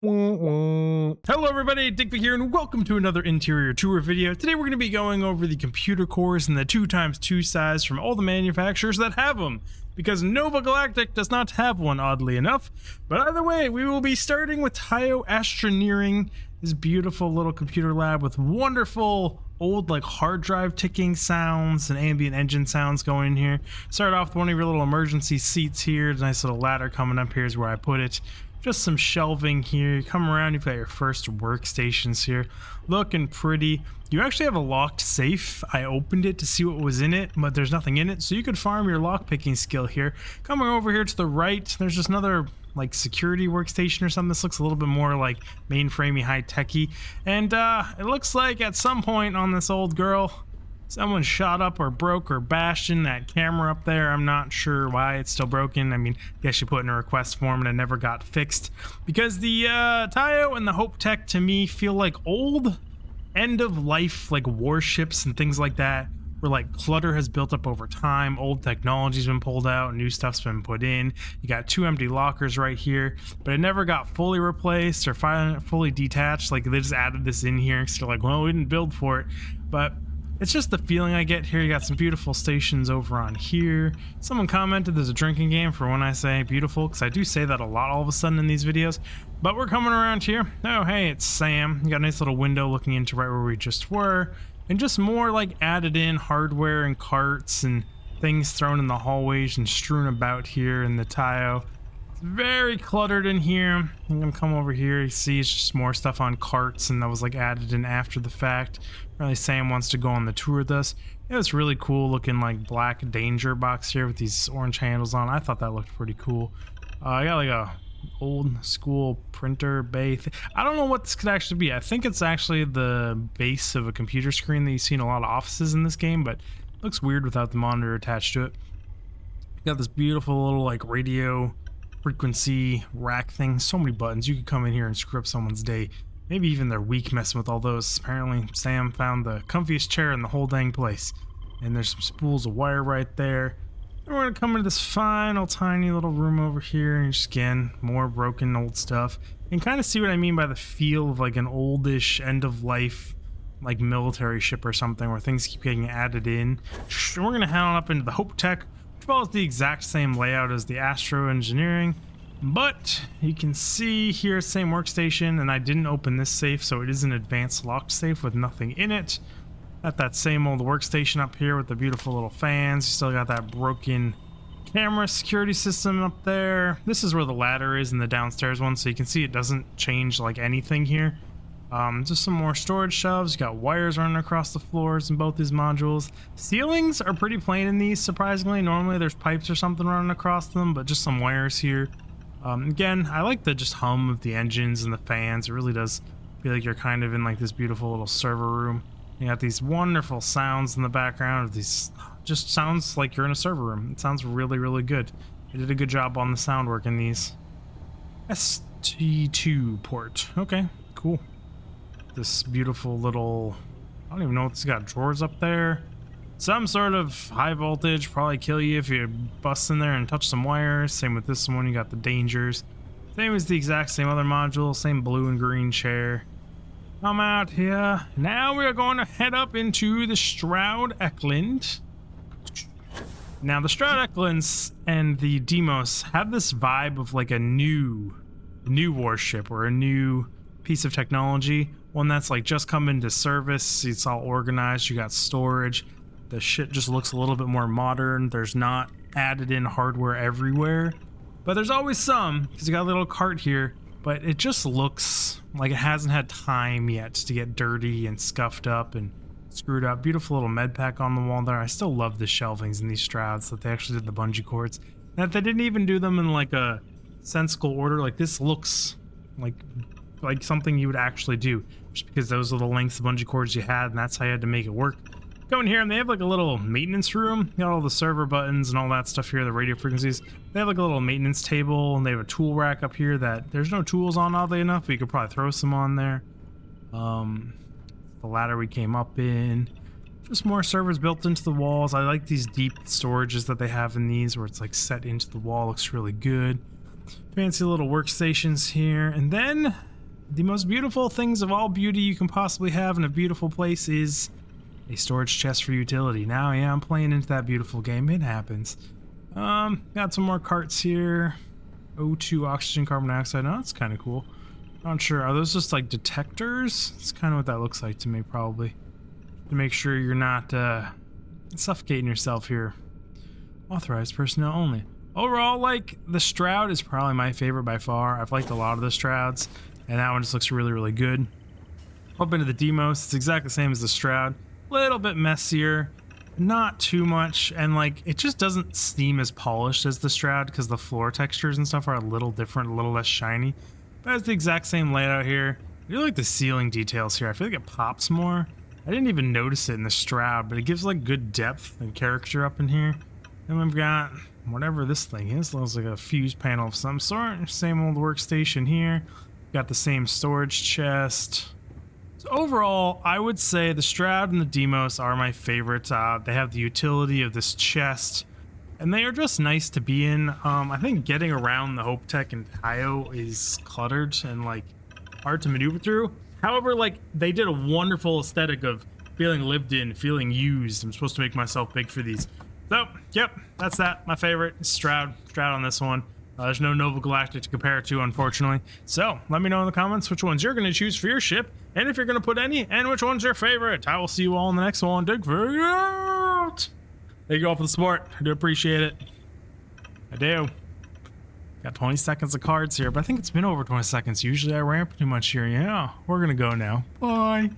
Hello everybody, Dick here, and welcome to another interior tour video. Today we're going to be going over the computer cores and the 2x2 size from all the manufacturers that have them, because Nova Galactic does not have one, oddly enough. But either way, we will be starting with Taiyo Astroneering, this beautiful little computer lab with wonderful old like hard drive ticking sounds and ambient engine sounds going in here. Start off with one of your little emergency seats here. Nice little ladder coming up here is where I put it. Just some shelving here. You come around, you've got your first workstations here. Looking pretty. You actually have a locked safe. I opened it to see what was in it, but there's nothing in it, so you could farm your lockpicking skill here. Coming over here to the right, there's just another like security workstation or something. This looks a little bit more like mainframey, high-techy. And it looks like at some point on this old girl, someone shot up or broke or bashed in that camera up there. I'm not sure why it's still broken. I mean, I guess you put in a request form and it never got fixed. Because the Taiyo and the Hope Tech to me feel like old end of life like warships and things like that, where like clutter has built up over time, old technology's been pulled out, new stuff's been put in. You got two empty lockers right here, but it never got fully replaced or fully detached. Like they just added this in here because they're like, well, we didn't build for it. But it's just the feeling I get here. You got some beautiful stations over on here. Someone commented there's a drinking game for when I say beautiful, because I do say that a lot all of a sudden in these videos. But we're coming around here. Oh, hey, it's Sam. You got a nice little window looking into right where we just were. And just more like added in hardware and carts and things thrown in the hallways and strewn about here in the Taiyo. It's very cluttered in here. I'm gonna come over here. You see it's just more stuff on carts, and that was like added in after the fact. Really, Sam wants to go on the tour with us. It was really cool looking like black danger box here with these orange handles on. I thought that looked pretty cool. I got like a old school printer bay I don't know what this could actually be. I think it's actually the base of a computer screen that you see in a lot of offices in this game, but it looks weird without the monitor attached to it. Got this beautiful little like radio frequency rack thing. So many buttons. You could come in here and screw up someone's day. Maybe even their week messing with all those. Apparently Sam found the comfiest chair in the whole dang place. And there's some spools of wire right there. And we're gonna come into this fine old tiny little room over here, and just again, more broken old stuff. And kind of see what I mean by the feel of like an oldish end of life like military ship or something, where things keep getting added in. We're gonna head on up into the Hope Tech, which follows the exact same layout as the Astroneering. But you can see here, same workstation, and I didn't open this safe, so it is an advanced locked safe with nothing in it. Got that same old workstation up here with the beautiful little fans. You still got that broken camera security system up there. This is where the ladder is in the downstairs one, so you can see it doesn't change like anything here. Just some more storage shelves. You got wires running across the floors in both these modules. Ceilings are pretty plain in these, surprisingly. Normally there's pipes or something running across them, but just some wires here. Again, I like the just hum of the engines and the fans. It really does feel like you're kind of in like this beautiful little server room. You got these wonderful sounds in the background. These just sounds like you're in a server room. It sounds really, really good. They did a good job on the sound work in these. ST2 port. Okay, cool. This beautiful little, I don't even know what this got, drawers up there. Some sort of high voltage, probably kill you if you bust in there and touch some wires. Same with this one, you got the dangers. Same as the exact same other module, same blue and green chair. Come out here. Now we are going to head up into the Stroud Eklund. Now the Stroud Eklunds and the Deimos have this vibe of like a new warship or a new piece of technology. One that's like just come into service. It's all organized. You got storage. The shit just looks a little bit more modern. There's not added in hardware everywhere, but there's always some, because you got a little cart here, but it just looks like it hasn't had time yet to get dirty and scuffed up and screwed up. Beautiful little med pack on the wall there. I still love the shelvings in these Strouds, that they actually did the bungee cords. That they didn't even do them in like a sensical order. Like this looks like something you would actually do, just because those are the lengths of bungee cords you had, and that's how you had to make it work. Go in here and they have like a little maintenance room. You got all the server buttons and all that stuff here, the radio frequencies. They have like a little maintenance table, and they have a tool rack up here that there's no tools on, oddly enough, but you could probably throw some on there. The ladder we came up in. Just more servers built into the walls. I like these deep storages that they have in these, where it's like set into the wall. Looks really good. Fancy little workstations here. And then the most beautiful things of all beauty you can possibly have in a beautiful place is a storage chest for utility. Now, yeah, I'm playing into that beautiful game. It happens. Got some more carts here. O2, oxygen, carbon dioxide. Oh, that's kind of cool. Not sure. Are those just like detectors? That's kind of what that looks like to me, probably. To make sure you're not suffocating yourself here. Authorized personnel only. Overall, like, the Stroud is probably my favorite by far. I've liked a lot of the Strouds, and that one just looks really, really good. Up into the Deimos, it's exactly the same as the Stroud. Little bit messier, not too much, and like, it just doesn't seem as polished as the Stroud because the floor textures and stuff are a little different, a little less shiny. But it's the exact same layout here. I really like the ceiling details here. I feel like it pops more. I didn't even notice it in the Stroud, but it gives like good depth and character up in here. Then we've got whatever this thing is. Looks like a fuse panel of some sort. Same old workstation here. Got the same storage chest. So overall, I would say the Stroud and the Deimos are my favorites. They have the utility of this chest, and they are just nice to be in. I think getting around the Hope Tech and Taiyo is cluttered and like hard to maneuver through. However, like, they did a wonderful aesthetic of feeling lived in, feeling used. I'm supposed to make myself big for these. So, yep, that's that. My favorite is Stroud on this one. There's no Nova Galactic to compare it to, unfortunately. So, let me know in the comments which ones you're going to choose for your ship, and if you're going to put any, and which one's your favorite. I will see you all in the next one. Dig for you out! Thank you all for the support. I do appreciate it. I do. Got 20 seconds of cards here, but I think it's been over 20 seconds. Usually I ramp too much here. Yeah, we're going to go now. Bye.